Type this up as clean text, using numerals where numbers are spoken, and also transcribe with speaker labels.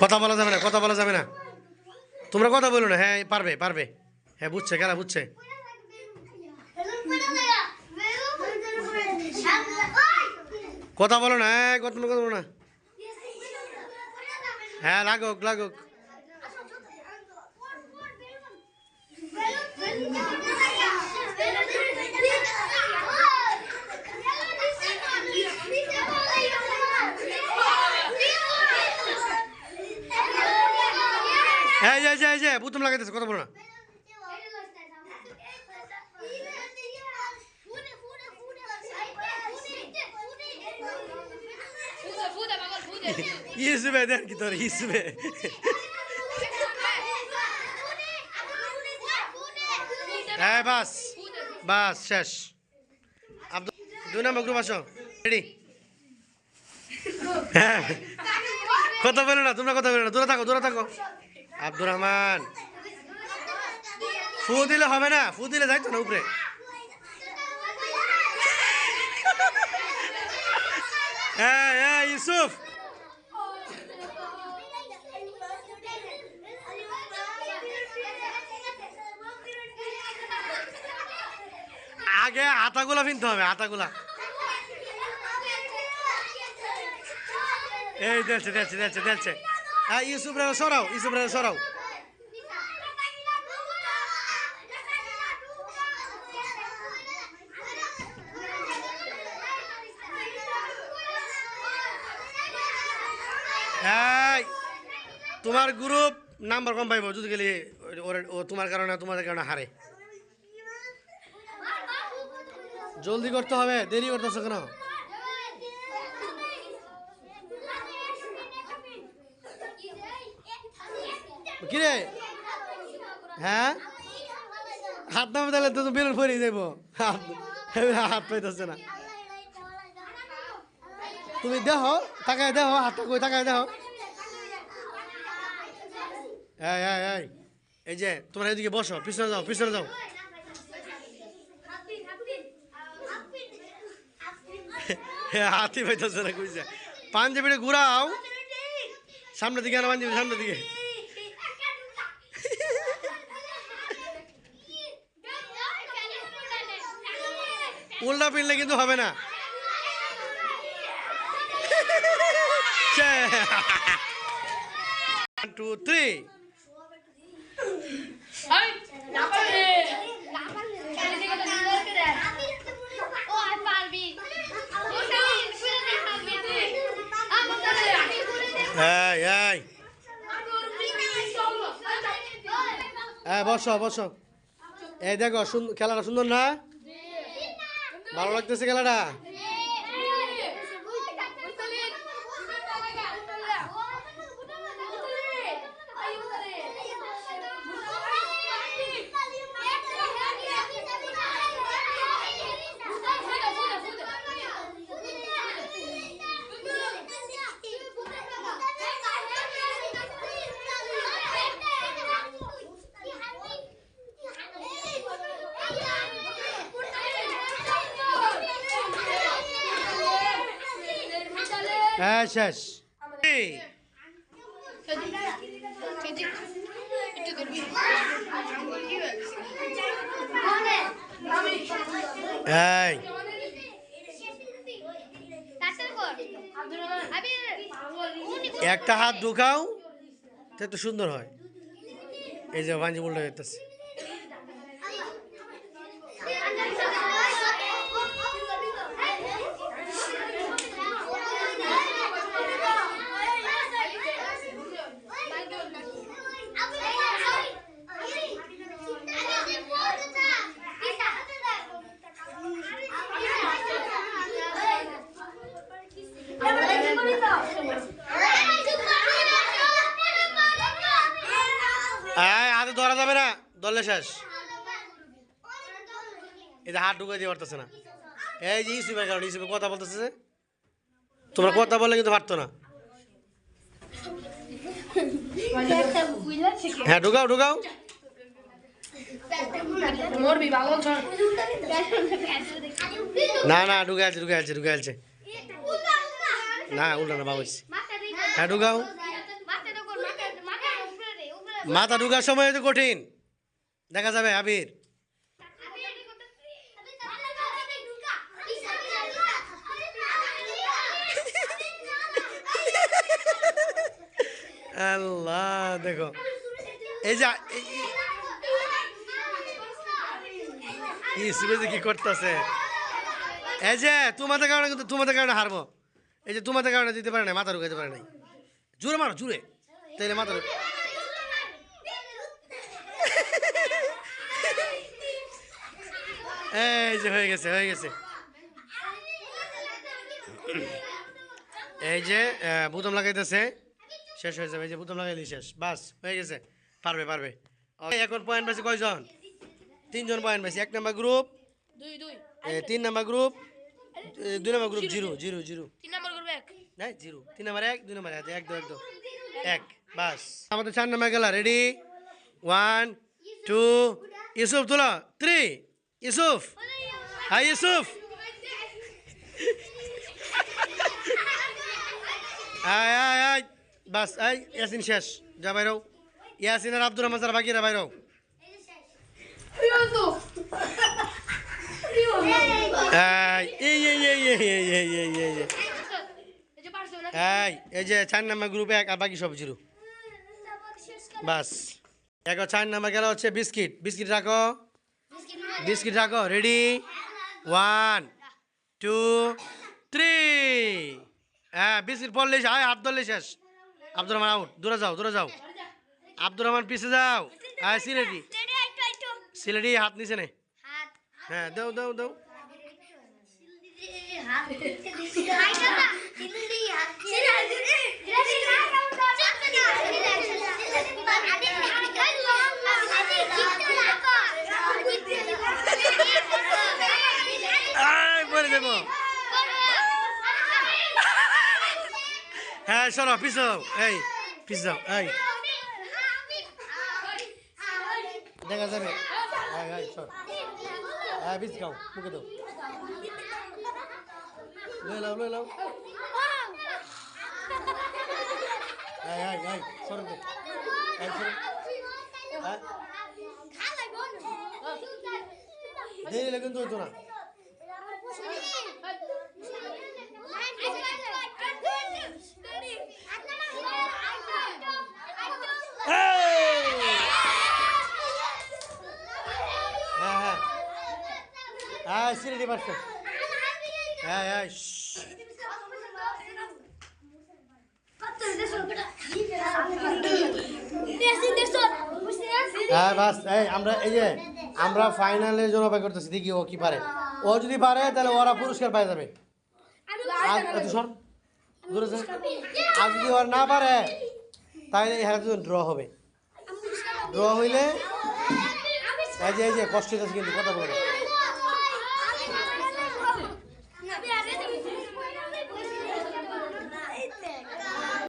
Speaker 1: কথা বলা যাবে না, কথা বলা যাবে না। তোমরা কথা বলো না। হ্যাঁ পারবে পারবে। হ্যাঁ বুঝছে, খেলা বুঝছে। কথা বলো না, হ্যাঁ কথা বলো না। হ্যাঁ লাগুক লাগুক। এই যে এই যে বুতুম লাগাইতেছে, কথা বলো না। ইসবে দেখ কি তোর ইসবে। হ্যাঁ বাস বাস শেষ। দুই নম্বর গ্রুপ আসো, রেডি। হ্যাঁ কথা বলো না, তোমরা কথা বলো না, দূরে থাকো দূরে থাকো। আব্দুর রহমান ফু দিলে হবে না, ফু দিলে যাইতো না উপরে। হ্যাঁ হ্যাঁ ইউসুফ। আগে হাতাগুলা কিনতে হবে, হাতাগুলা। এই দেখছে দেখছে দেখছে দেখছে। হ্যাঁ ইউসুফ রে সরাও, ইউসুফ রে সরাও। তোমার গ্রুপ নাম্বার কম পাইব যদি গেলে ও তোমার কারণে তোমাদের কারণে হারে। জলদি করতে হবে, দেরি করতেছো কেন? কিরে হ্যাঁ হাত নামে তাহলে তো বেলুন ফেরে যাইব। হাত পাইতেছে না। তুমি দেখো তাকায় দেখো, হাতটা কই তাকায় দেখো। এই যে তোমরা এদিকে বসো, পিছনে যাও পিছনে যাও। হাতি পাইতেছে না কইছে। পাঞ্জাবিটা ঘুরাও সামনের দিকে, না পাঞ্জাবি সামনের দিকে। উল্টা পিনলে কিন্তু হবে না। 1 2 3। বসো বসো। এই দেখো খেলাটা সুন্দর না? ভালো লাগতেছে খেলাটা? হ্যাঁ শেষ। একটা হাত ঢুকাও তো সুন্দর হয়। এই যে বাঞ্জি উল্টা যেতেছে। হাতে ধরা যাবে না, ধরলে শেষ। এই যে হাত ঢুকে দিয়ে পারতেছে না। এই যে ইউসুফের কারণে, ইউসুফের কথা বলতেছে যে তোমরা কথা বললে কিন্তু পারতো না। হ্যাঁ ঢুকাও ঢুকাও। না না ঢুকে আছে ঢুকে আছে ঢুকে আছে। না উল্টা না বাবু। হ্যাঁ ঢুকাও। মাথা ঢুকার সময় তো কঠিন দেখা যাবে আবির আল্লাহ দেখো এই যে কি করতেছে এই যে তোমাদের কারণে কিন্তু তোমাদের কারণে হারবো এই যে তোমাদের কারণে দিতে পারে না মাথা ঢুকাইতে পারে নাই জোরে মারো জোরে তাইলে মাথা এই যে হয়ে গেছে এই যে বুতম লাগাইতেছে শেষ হয়ে যাবে এই যে বুতম লাগাইলি শেষ বাস হয়ে গেছে পারবে এখন পয়েন্ট পাইছে কয়জন 3 জন পয়েন্ট পাইছে 1 number group 3 number group 2 number group 0 3 number group 1 নাই 0 3 নাম্বার 1 2 নাম্বার 1 1 বাস আমাদের 4 নাম্বার গেল রেডি 1 2 ইউসুফ তোলা 3 ইউসুফ হাই ইউসুফ আয় বাস আয় ইয়াসিন শেষ যা বাইরো ইয়াসিন আর আব্দুর রহমান স্যার বাকিরা বাইরো এই যে 4 নাম্বার গ্রুপে 1 আর বাকি সব 0 বাস দেখো 4 নাম্বার গেল হচ্ছে বিস্কিট রাখো রেডি 1 2 3 হ্যাঁ বিস্কিট পড়লে হাত ধরলে শেষ আব্দুর রহমান আউট দূরে যাও আব্দুর রহমান পিছে যাও হ্যাঁ সিলেটি হাত নিচে নে হ্যাঁ দাও বলে দেবো হ্যাঁ সরো পিছে যাও এই দেখা যাবে সর হ্যাঁ বিচ খাও মুখে দাও লই লাও সর দেরি লাগে কিন্তু হইতো না হ্যাঁ সিলেটি পারছো হ্যাঁ বাস আমরা ফাইনালের জন্য অপেক্ষা করতেছি দেখি ও কি পারে ও যদি পারে তাহলে ওরা পুরস্কার পাই যাবে আর যদি ওরা না পারে তাহলে এখানে ড্র হবে ড্র হইলে এই যে কষ্ট হচ্ছে কিন্তু কথা বলে